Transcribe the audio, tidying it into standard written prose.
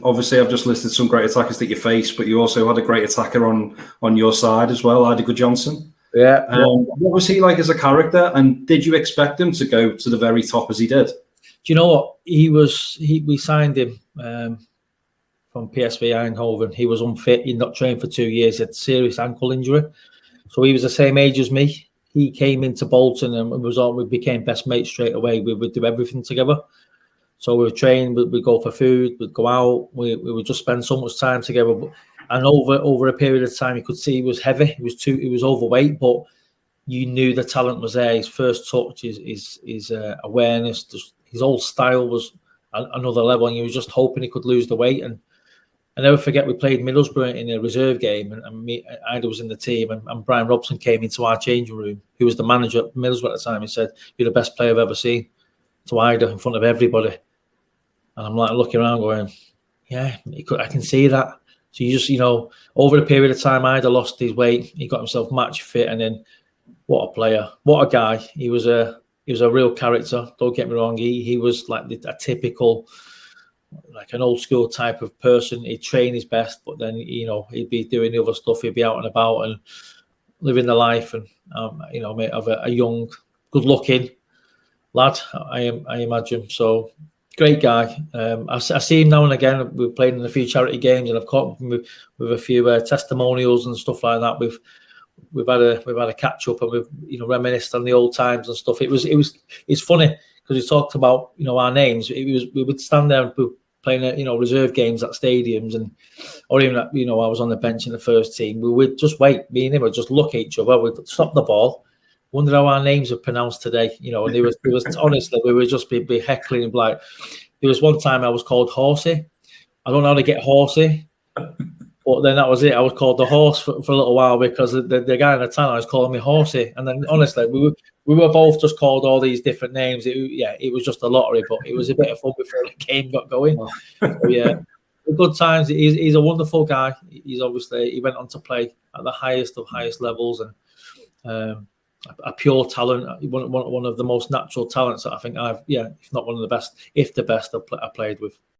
Obviously, I've just listed some great attackers that you faced, but you also had a great attacker on your side as well, Eidur Gudjohnsen. Yeah. What was he like as a character, and did you expect him to go to the very top as he did? Do you know what? We signed him from PSV Eindhoven. He was unfit. He'd not trained for 2 years. He had serious ankle injury. So he was the same age as me. He came into Bolton and we became best mates straight away. We would do everything together. So we would train, we'd go for food, we'd go out, we would just spend so much time together. And over a period of time, you could see he was heavy. He was overweight, but you knew the talent was there. His first touch, his awareness, his whole style was another level. And you were just hoping he could lose the weight. And I never forget, we played Middlesbrough in a reserve game, and Eidur was in the team, and Bryan Robson came into our changing room. He was the manager at Middlesbrough at the time. He said, "You're the best player I've ever seen," to Eidur in front of everybody. And I'm like looking around going, yeah, I can see that. So you just, over a period of time, Eidur lost his weight. He got himself match fit. And then what a player, what a guy. He was a real character. Don't get me wrong. He was like a typical, like an old school type of person. He'd train his best, but then, he'd be doing the other stuff. He'd be out and about and living the life. And, mate, of a young, good looking lad, I imagine. So, great guy. I see him now and again. We've played in a few charity games, and I've caught him with a few testimonials and stuff like that. We've had a catch up, and we've reminisced on the old times and stuff. It's funny because we talked about our names. We would stand there and be playing reserve games at stadiums, or even at, I was on the bench in the first team. We would just wait. Me and him would just look at each other. We'd stop the ball. Wonder how our names are pronounced today, and there was honestly, we would just be heckling and like. There was one time I was called Horsey. I don't know how to get Horsey, but then that was it. I was called the Horse for a little while because the guy in the town was calling me Horsey, and then honestly, we were both just called all these different names. It was just a lottery, but it was a bit of fun before the game got going. So, yeah, good times. He's a wonderful guy. He went on to play at the highest of highest levels, and a pure talent, one of the most natural talents that I think if not one of the best, if the best, I've played with.